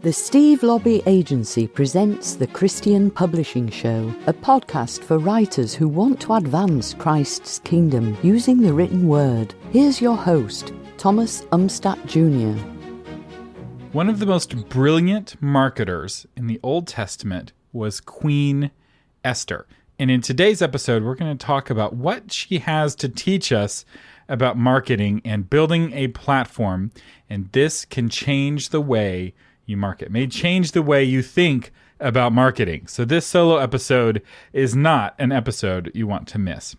The Steve Lobby Agency presents the Christian Publishing Show, a podcast for writers who want to advance Christ's kingdom using the written word. Here's your host, Thomas Umstattd Jr. One of the most brilliant marketers in the Old Testament was Queen Esther. And in today's episode, we're going to talk about what she has to teach us about marketing and building a platform. And this can change the way you market, may change the way you think about marketing. So this solo episode is not an episode you want to miss.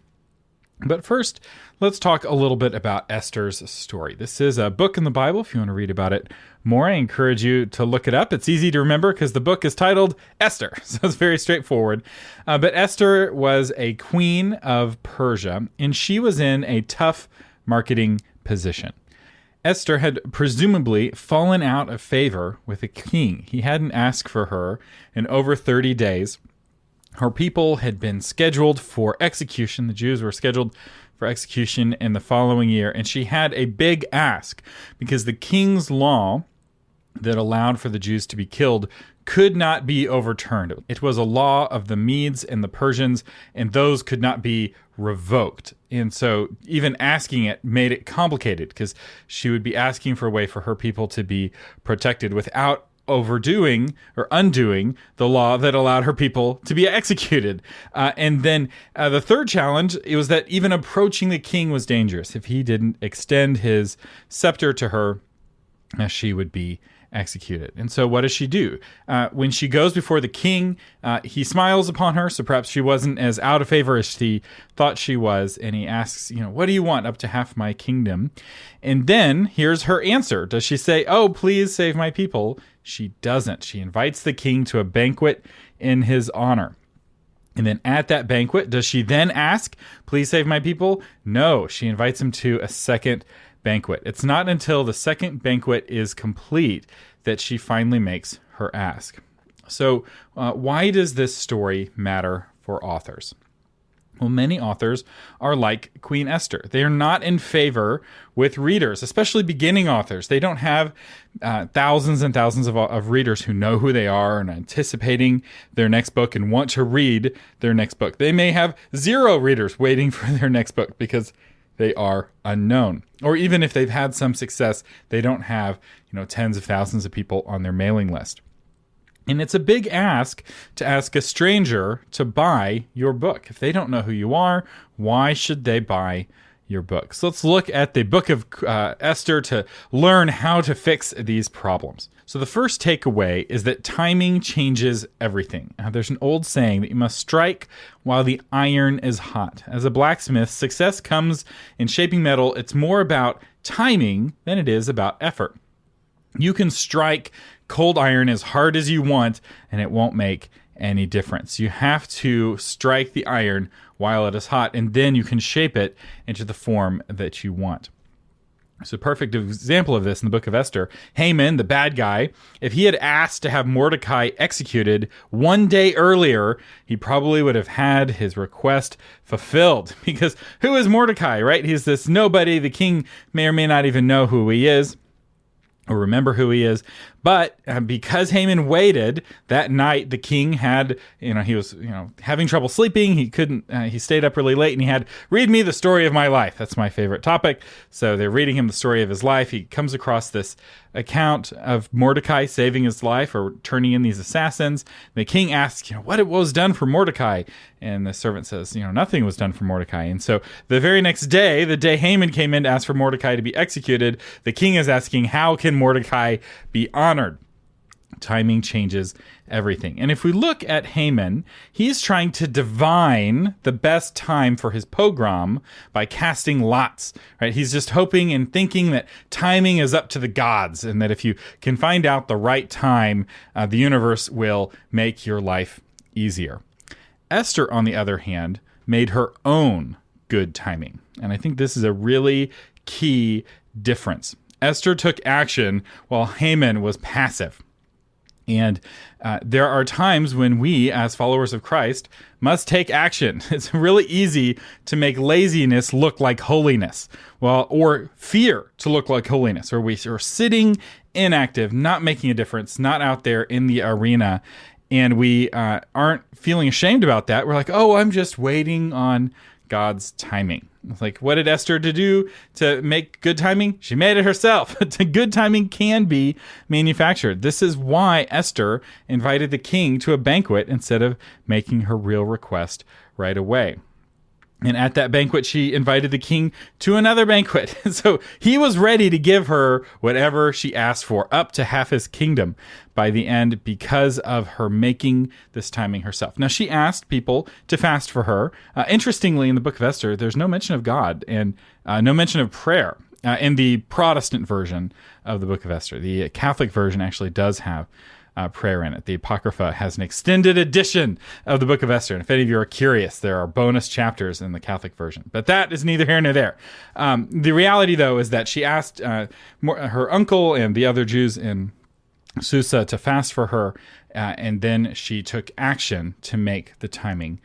But first, let's talk a little bit about Esther's story. This is a book in the Bible. If you want to read about it more, I encourage you to look it up. It's easy to remember because the book is titled Esther, so it's very straightforward. But Esther was a queen of Persia, and she was in a tough marketing position. Esther had presumably fallen out of favor with the king. He hadn't asked for her in over 30 days. Her people had been scheduled for execution. The Jews were scheduled for execution in the following year, and she had a big ask because the king's law that allowed for the Jews to be killed could not be overturned. It was a law of the Medes and the Persians, and those could not be revoked. And so even asking it made it complicated because she would be asking for a way for her people to be protected without overdoing or undoing the law that allowed her people to be executed. And then the third challenge, it was that even approaching the king was dangerous. If he didn't extend his scepter to her, she would be executed. And so what does she do? When she goes before the king, he smiles upon her, so perhaps she wasn't as out of favor as she thought she was, and he asks, what do you want? Up to half my kingdom. And then here's her answer. Does she say, oh, please save my people? She doesn't. She invites the king to a banquet in his honor. And then at that banquet, does she then ask, please save my people? No, she invites him to a second banquet. It's not until the second banquet is complete that she finally makes her ask. So why does this story matter for authors? Well, many authors are like Queen Esther. They are not in favor with readers, especially beginning authors. They don't have thousands and thousands of readers who know who they are and anticipating their next book and want to read their next book. They may have zero readers waiting for their next book because they are unknown. Or even if they've had some success, they don't have, tens of thousands of people on their mailing list. And it's a big ask to ask a stranger to buy your book. If they don't know who you are, why should they buy your book? So let's look at the book of Esther to learn how to fix these problems. So the first takeaway is that timing changes everything. There's an old saying that you must strike while the iron is hot. As a blacksmith, success comes in shaping metal. It's more about timing than it is about effort. You can strike cold iron as hard as you want, and it won't make any difference. You have to strike the iron while it is hot, and then you can shape it into the form that you want. So a perfect example of this in the book of Esther, Haman, the bad guy, if he had asked to have Mordecai executed one day earlier, he probably would have had his request fulfilled. Because who is Mordecai, right? He's this nobody. The king may or may not even know who he is or remember who he is. But because Haman waited, that night the king had, he was, having trouble sleeping. He couldn't, he stayed up really late and he had, read me the story of my life. That's my favorite topic. So they're reading him the story of his life. He comes across this account of Mordecai saving his life or turning in these assassins. The king asks, what was done for Mordecai? And the servant says, nothing was done for Mordecai. And so the very next day, the day Haman came in to ask for Mordecai to be executed, the king is asking, how can Mordecai be honored? Timing changes everything. And if we look at Haman, he's trying to divine the best time for his pogrom by casting lots, right? He's just hoping and thinking that timing is up to the gods and that if you can find out the right time, the universe will make your life easier. Esther, on the other hand, made her own good timing. And I think this is a really key difference. Esther took action while Haman was passive. And there are times when we, as followers of Christ, must take action. It's really easy to make laziness look like holiness, or fear to look like holiness, or we are sitting inactive, not making a difference, not out there in the arena. And we aren't feeling ashamed about that. We're like, oh, I'm just waiting on God's timing. It's like, what did Esther do to make good timing? She made it herself. Good timing can be manufactured. This is why Esther invited the king to a banquet instead of making her real request right away. And at that banquet, she invited the king to another banquet. So he was ready to give her whatever she asked for, up to half his kingdom by the end, because of her making this timing herself. Now, she asked people to fast for her. Interestingly, in the book of Esther, there's no mention of God and no mention of prayer in the Protestant version of the book of Esther. The Catholic version actually does have prayer in it. The Apocrypha has an extended edition of the book of Esther. And if any of you are curious, there are bonus chapters in the Catholic version. But that is neither here nor there. The reality, though, is that she asked her uncle and the other Jews in Susa to fast for her, and then she took action to make the timing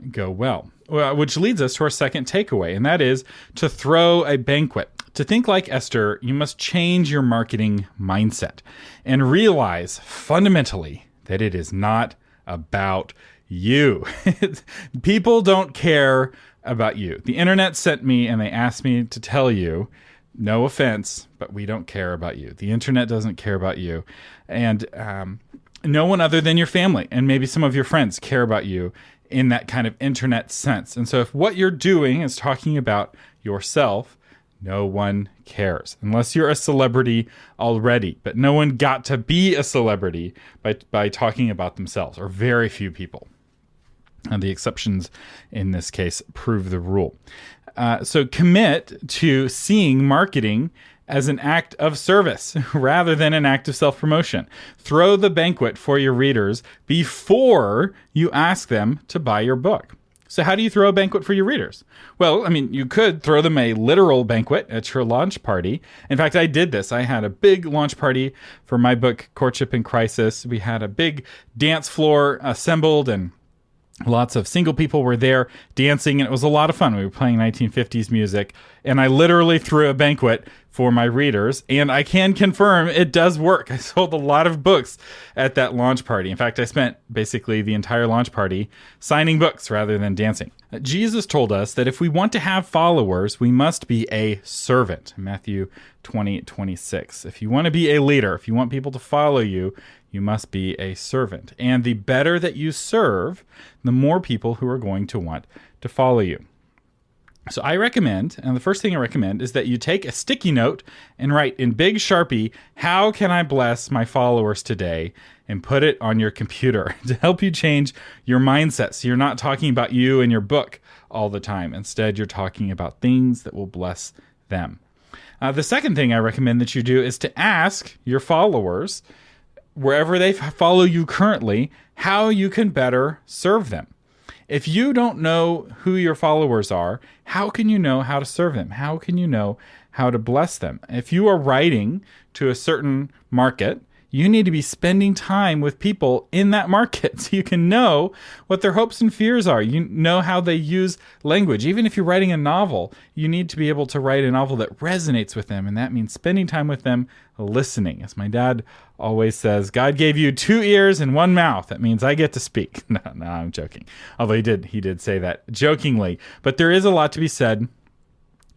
go well. Which leads us to our second takeaway, and that is to throw a banquet. To think like Esther, you must change your marketing mindset and realize fundamentally that it is not about you. People don't care about you. The internet sent me and they asked me to tell you, no offense, but we don't care about you. The internet doesn't care about you. And no one other than your family and maybe some of your friends care about you in that kind of internet sense. And so if what you're doing is talking about yourself, no one cares unless you're a celebrity already. But no one got to be a celebrity by talking about themselves, or very few people. And the exceptions in this case prove the rule. So commit to seeing marketing as an act of service rather than an act of self-promotion. Throw the banquet for your readers before you ask them to buy your book. So how do you throw a banquet for your readers? Well, I mean, you could throw them a literal banquet at your launch party. In fact, I did this. I had a big launch party for my book, Courtship in Crisis. We had a big dance floor assembled, and lots of single people were there dancing, and it was a lot of fun. We were playing 1950s music, and I literally threw a banquet for my readers, and I can confirm it does work. I sold a lot of books at that launch party. In fact, I spent basically the entire launch party signing books rather than dancing. Jesus told us that if we want to have followers, we must be a servant. Matthew 20:26. If you want to be a leader, if you want people to follow you, you must be a servant. And the better that you serve, the more people who are going to want to follow you. So I recommend, and the first thing I recommend, is that you take a sticky note and write in big Sharpie, how can I bless my followers today? And put it on your computer to help you change your mindset. So you're not talking about you and your book all the time. Instead, you're talking about things that will bless them. The second thing I recommend that you do is to ask your followers, wherever they follow you currently, how you can better serve them. If you don't know who your followers are, how can you know how to serve them? How can you know how to bless them? If you are writing to a certain market, you need to be spending time with people in that market so you can know what their hopes and fears are. You know how they use language. Even if you're writing a novel, you need to be able to write a novel that resonates with them, and that means spending time with them, listening. As my dad always says, God gave you 2 ears and 1 mouth. That means I get to speak. No, I'm joking. Although he did say that jokingly. But there is a lot to be said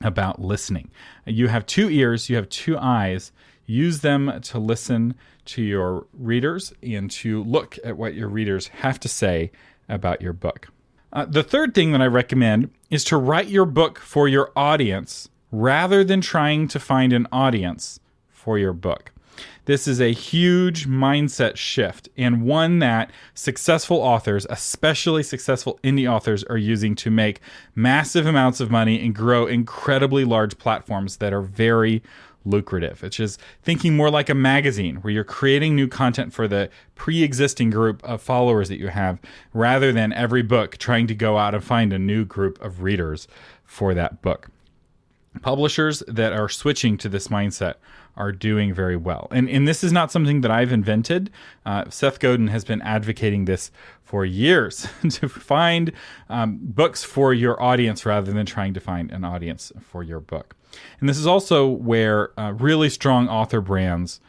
about listening. You have 2 ears, you have 2 eyes. Use them to listen to your readers and to look at what your readers have to say about your book. The third thing that I recommend is to write your book for your audience rather than trying to find an audience for your book. This is a huge mindset shift, and one that successful authors, especially successful indie authors, are using to make massive amounts of money and grow incredibly large platforms that are very lucrative. It's just thinking more like a magazine where you're creating new content for the pre-existing group of followers that you have, rather than every book trying to go out and find a new group of readers for that book. Publishers that are switching to this mindset are doing very well. And this is not something that I've invented. Seth Godin has been advocating this for years, to find books for your audience rather than trying to find an audience for your book. And this is also where really strong author brands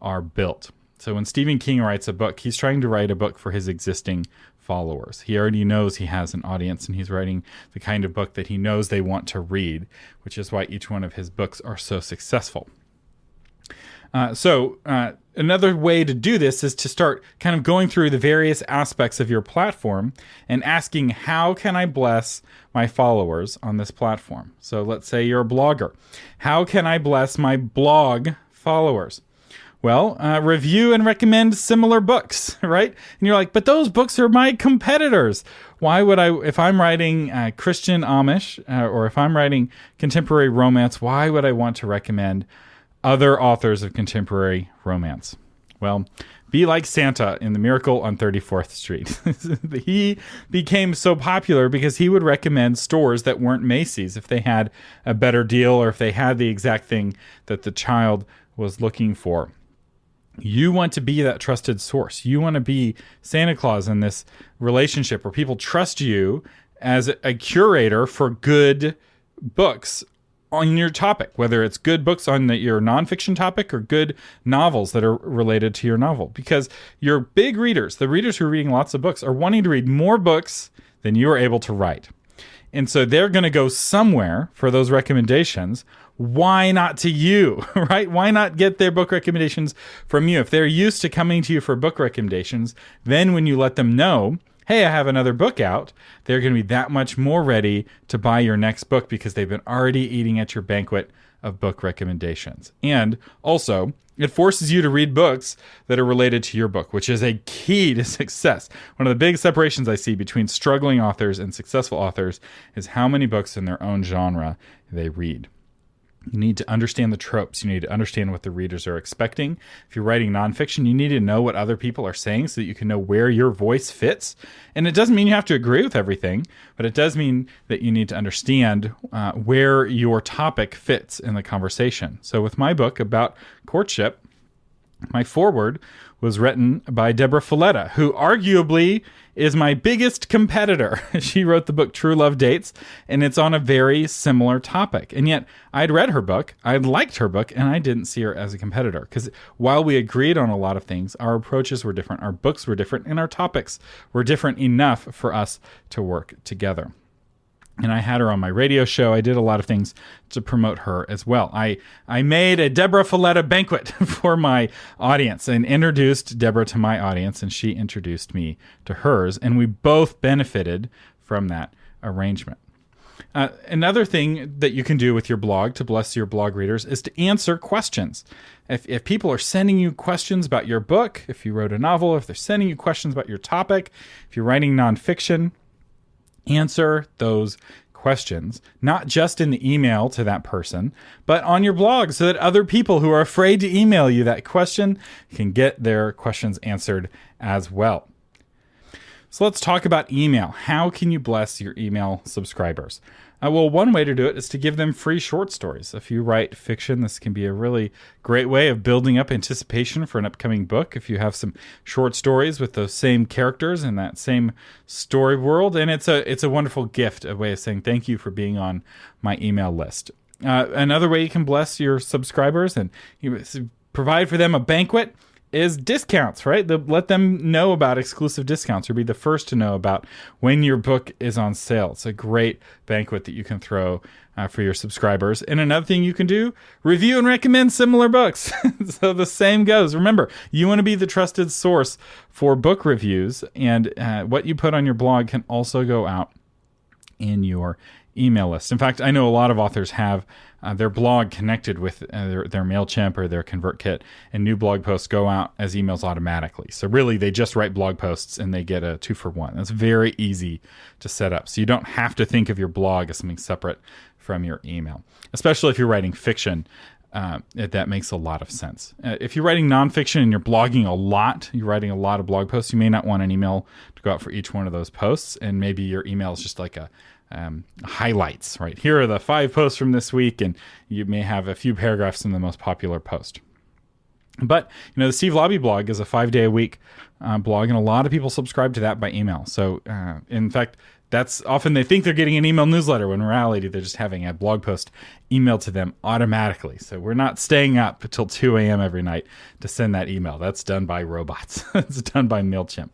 are built. So when Stephen King writes a book, he's trying to write a book for his existing followers. He already knows he has an audience, and he's writing the kind of book that he knows they want to read, which is why each one of his books are so successful. Another way to do this is to start kind of going through the various aspects of your platform and asking, how can I bless my followers on this platform? So let's say you're a blogger. How can I bless my blog followers? Well, review and recommend similar books, right? And you're like, but those books are my competitors. Why would I, if I'm writing Christian Amish or if I'm writing contemporary romance, why would I want to recommend other authors of contemporary romance? Well, be like Santa in The Miracle on 34th Street. He became so popular because he would recommend stores that weren't Macy's if they had a better deal or if they had the exact thing that the child was looking for. You want to be that trusted source. You want to be Santa Claus in this relationship where people trust you as a curator for good books on your topic, whether it's good books on your nonfiction topic or good novels that are related to your novel. Because your big readers, the readers who are reading lots of books, are wanting to read more books than you are able to write. And so they're going to go somewhere for those recommendations. Why not to you, right? Why not get their book recommendations from you? If they're used to coming to you for book recommendations, then when you let them know, hey, I have another book out, they're going to be that much more ready to buy your next book because they've been already eating at your banquet of book recommendations. And also, it forces you to read books that are related to your book, which is a key to success. One of the big separations I see between struggling authors and successful authors is how many books in their own genre they read. You need to understand the tropes. You need to understand what the readers are expecting. If you're writing nonfiction, you need to know what other people are saying so that you can know where your voice fits. And it doesn't mean you have to agree with everything, but it does mean that you need to understand where your topic fits in the conversation. So with my book about courtship, my foreword was written by Deborah Folletta, who arguably is my biggest competitor. She wrote the book True Love Dates, and it's on a very similar topic. And yet, I'd read her book, I liked her book, and I didn't see her as a competitor. Because while we agreed on a lot of things, our approaches were different, our books were different, and our topics were different enough for us to work together. And I had her on my radio show. I did a lot of things to promote her as well. I made a Deborah Folletta banquet for my audience and introduced Deborah to my audience, and she introduced me to hers, and we both benefited from that arrangement. Another thing that you can do with your blog to bless your blog readers is to answer questions. If people are sending you questions about your book, if you wrote a novel, if they're sending you questions about your topic, if you're writing nonfiction, answer those questions, not just in the email to that person, but on your blog so that other people who are afraid to email you that question can get their questions answered as well. So let's talk about email. How can you bless your email subscribers? Well, one way to do it is to give them free short stories. If you write fiction, this can be a really great way of building up anticipation for an upcoming book. If you have some short stories with those same characters in that same story world, and it's a wonderful gift, a way of saying thank you for being on my email list. Another way you can bless your subscribers and you provide for them a banquet is discounts, right? Let them know about exclusive discounts or be the first to know about when your book is on sale. It's a great banquet that you can throw for your subscribers. And another thing you can do, review and recommend similar books. So the same goes. Remember, you want to be the trusted source for book reviews, and what you put on your blog can also go out in your email list. In fact, I know a lot of authors have their blog connected with their MailChimp or their ConvertKit, and new blog posts go out as emails automatically. So really, they just write blog posts and they get a 2-for-1. That's very easy to set up. So you don't have to think of your blog as something separate from your email, especially if you're writing fiction. That makes a lot of sense. If you're writing nonfiction and you're blogging a lot, you're writing a lot of blog posts, you may not want an email to go out for each one of those posts, and maybe your email is just like a highlights, right? Here are the 5 posts from this week, and you may have a few paragraphs in the most popular post. But, the Steve Lobby blog is a 5-day-a-week blog, and a lot of people subscribe to that by email. So, in fact, That's often they think they're getting an email newsletter when in reality they're just having a blog post emailed to them automatically. So we're not staying up until 2 a.m. every night to send that email. That's done by robots. It's done by MailChimp.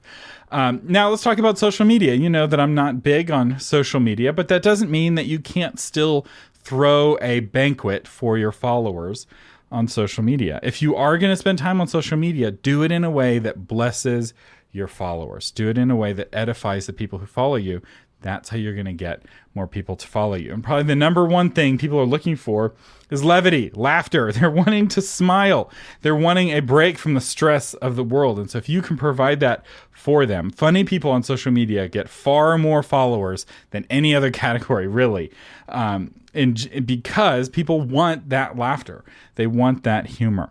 Now let's talk about social media. You know that I'm not big on social media, but that doesn't mean that you can't still throw a banquet for your followers on social media. If you are going to spend time on social media, do it in a way that blesses your followers. Do it in a way that edifies the people who follow you. That's how you're going to get more people to follow you. And probably the number one thing people are looking for is levity, laughter. They're wanting to smile. They're wanting a break from the stress of the world. And so if you can provide that for them, funny people on social media get far more followers than any other category, really. And because people want that laughter. They want that humor.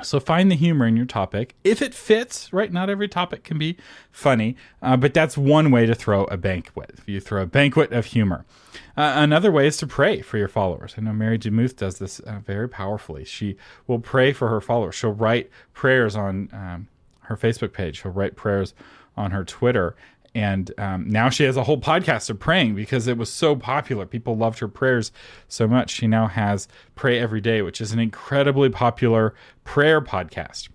So find the humor in your topic. If it fits, right? Not every topic can be funny, but that's one way to throw a banquet. You throw a banquet of humor. Another way is to pray for your followers. I know Mary DeMuth does this very powerfully. She will pray for her followers. She'll write prayers on her Facebook page. She'll write prayers on her Twitter. And now she has a whole podcast of praying because it was so popular. People loved her prayers so much. She now has Pray Every Day, which is an incredibly popular prayer podcast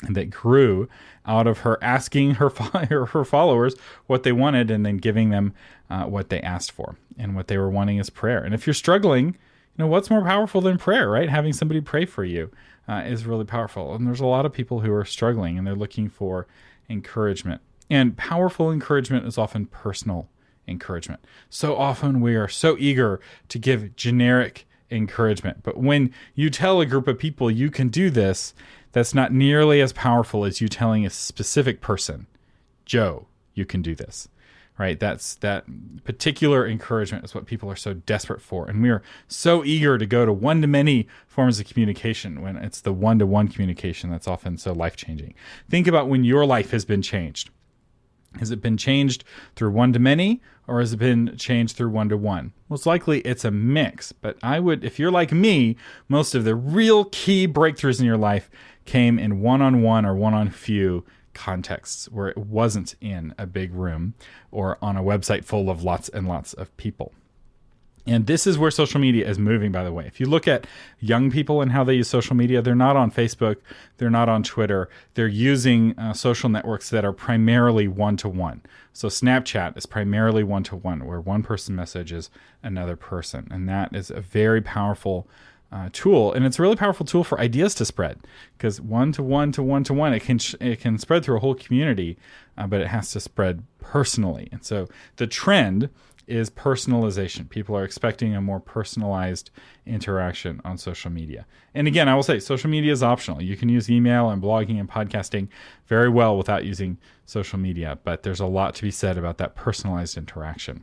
that grew out of her asking her followers what they wanted and then giving them what they asked for. And what they were wanting is prayer. And if you're struggling, what's more powerful than prayer, right? Having somebody pray for you is really powerful. And there's a lot of people who are struggling and they're looking for encouragement. And powerful encouragement is often personal encouragement. So often we are so eager to give generic encouragement. But when you tell a group of people you can do this, that's not nearly as powerful as you telling a specific person, Joe, you can do this. Right? That particular encouragement is what people are so desperate for. And we are so eager to go to one-to-many forms of communication when it's the one-to-one communication that's often so life-changing. Think about when your life has been changed. Has it been changed through one-to-many or has it been changed through one-to-one? Most likely it's a mix, but if you're like me, most of the real key breakthroughs in your life came in one-on-one or one-on-few contexts where it wasn't in a big room or on a website full of lots and lots of people. And this is where social media is moving, by the way. If you look at young people and how they use social media, they're not on Facebook, they're not on Twitter. They're using social networks that are primarily one-to-one. So Snapchat is primarily one-to-one, where one person messages another person. And that is a very powerful tool. And it's a really powerful tool for ideas to spread, because one-to-one to one-to-one, it can spread through a whole community, but it has to spread personally. And so the trend is personalization. People are expecting a more personalized interaction on social media. And again, I will say social media is optional. You can use email and blogging and podcasting very well without using social media, but there's a lot to be said about that personalized interaction.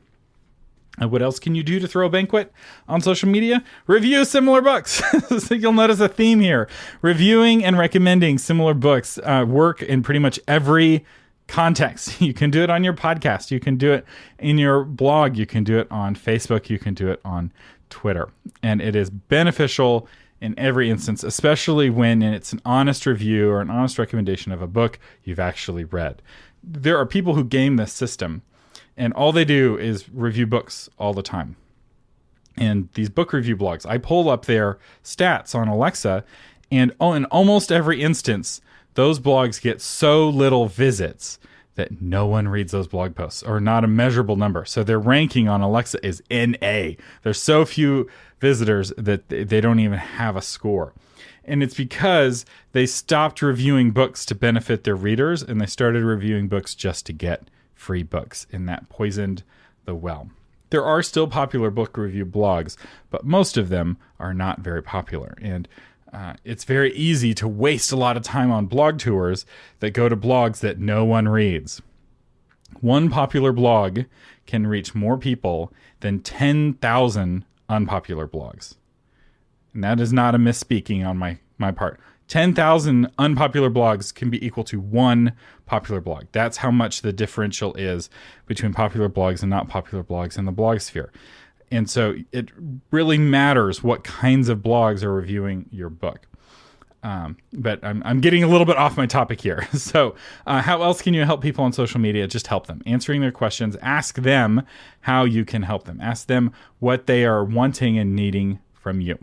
And what else can you do to throw a banquet on social media? Review similar books. So you'll notice a theme here. Reviewing and recommending similar books work in pretty much every context. You can do it on your podcast. You can do it in your blog. You can do it on Facebook. You can do it on Twitter. And it is beneficial in every instance, especially when it's an honest review or an honest recommendation of a book you've actually read. There are people who game this system, and all they do is review books all the time. And these book review blogs, I pull up their stats on Alexa, and in almost every instance, those blogs get so little visits that no one reads those blog posts, or not a measurable number. So their ranking on Alexa is NA. There's so few visitors that they don't even have a score. And it's because they stopped reviewing books to benefit their readers, and they started reviewing books just to get free books, and that poisoned the well. There are still popular book review blogs, but most of them are not very popular. And it's very easy to waste a lot of time on blog tours that go to blogs that no one reads. One popular blog can reach more people than 10,000 unpopular blogs. And that is not a misspeaking on my part. 10,000 unpopular blogs can be equal to one popular blog. That's how much the differential is between popular blogs and not popular blogs in the blog sphere. And so it really matters what kinds of blogs are reviewing your book. But I'm getting a little bit off my topic here. So how else can you help people on social media? Just help them. Answering their questions. Ask them how you can help them. Ask them what they are wanting and needing from you.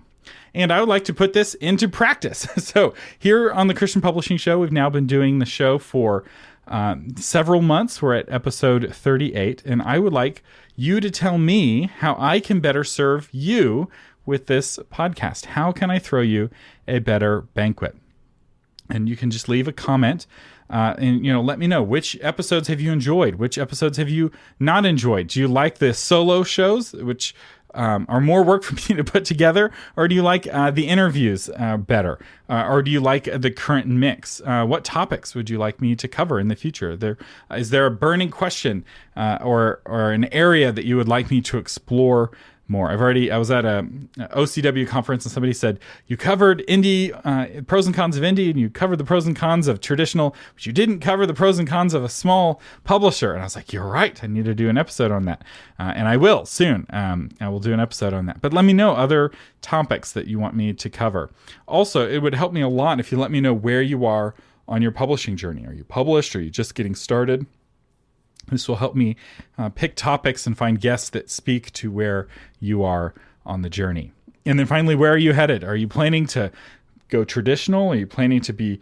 And I would like to put this into practice. So here on the Christian Publishing Show, we've now been doing the show for several months. We're at episode 38. And I would like you to tell me how I can better serve you with this podcast. How can I throw you a better banquet? And you can just leave a comment and let me know, which episodes have you enjoyed? Which episodes have you not enjoyed? Do you like the solo shows, which are more work for me to put together? Or do you like the interviews better? Or do you like the current mix? What topics would you like me to cover in the future? Is there a burning question or an area that you would like me to explore more? I was at a OCW conference and somebody said, you covered indie, pros and cons of indie, and you covered the pros and cons of traditional, but you didn't cover the pros and cons of a small publisher. And I was like, you're right. I need to do an episode on that. And I will soon. I will do an episode on that. But let me know other topics that you want me to cover. Also, it would help me a lot if you let me know where you are on your publishing journey. Are you published? Are you just getting started? This will help me pick topics and find guests that speak to where you are on the journey. And then finally, where are you headed? Are you planning to go traditional? Are you planning to be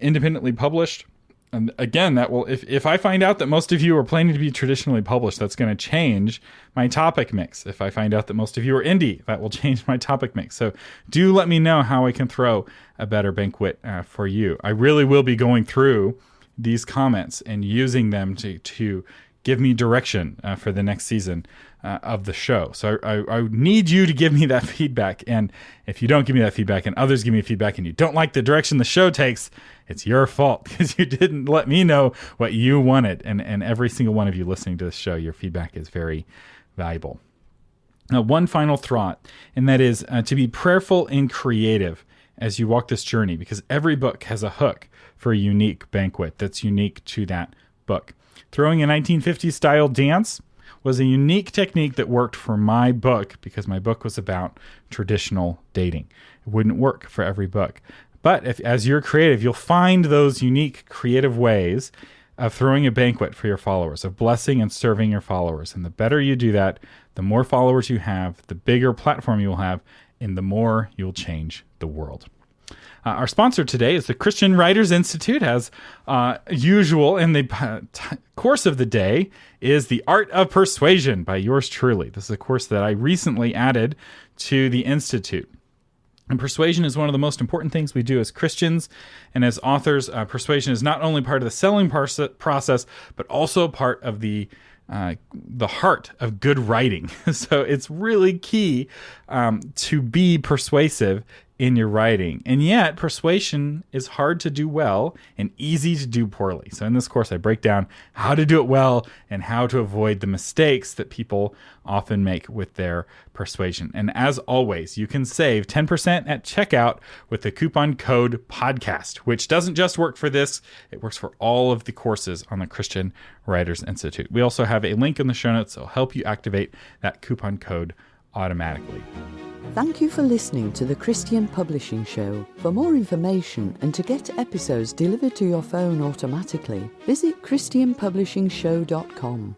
independently published? And again, that will, if I find out that most of you are planning to be traditionally published, that's going to change my topic mix. If I find out that most of you are indie, that will change my topic mix. So do let me know how I can throw a better banquet for you. I really will be going through these comments and using them to give me direction for the next season of the show. So I need you to give me that feedback. And if you don't give me that feedback and others give me feedback and you don't like the direction the show takes, it's your fault because you didn't let me know what you wanted. And every single one of you listening to this show, your feedback is very valuable. Now, one final thought, and that is to be prayerful and creative as you walk this journey, because every book has a hook for a unique banquet that's unique to that book. Throwing a 1950s style dance was a unique technique that worked for my book because my book was about traditional dating. It wouldn't work for every book. But as you're creative, you'll find those unique creative ways of throwing a banquet for your followers, of blessing and serving your followers. And the better you do that, the more followers you have, the bigger platform you'll have, and the more you'll change the world. Our sponsor today is the Christian Writers Institute. As usual in the course of the day is The Art of Persuasion by yours truly. This is a course that I recently added to the Institute. And persuasion is one of the most important things we do as Christians and as authors. Persuasion is not only part of the selling process, but also part of the heart of good writing. So it's really key to be persuasive in your writing. And yet, persuasion is hard to do well and easy to do poorly. So in this course, I break down how to do it well and how to avoid the mistakes that people often make with their persuasion. And as always, you can save 10% at checkout with the coupon code PODCAST, which doesn't just work for this, it works for all of the courses on the Christian Writers Institute. We also have a link in the show notes that will help you activate that coupon code automatically. Thank you for listening to the Christian Publishing Show. For more information and to get episodes delivered to your phone automatically, visit christianpublishingshow.com.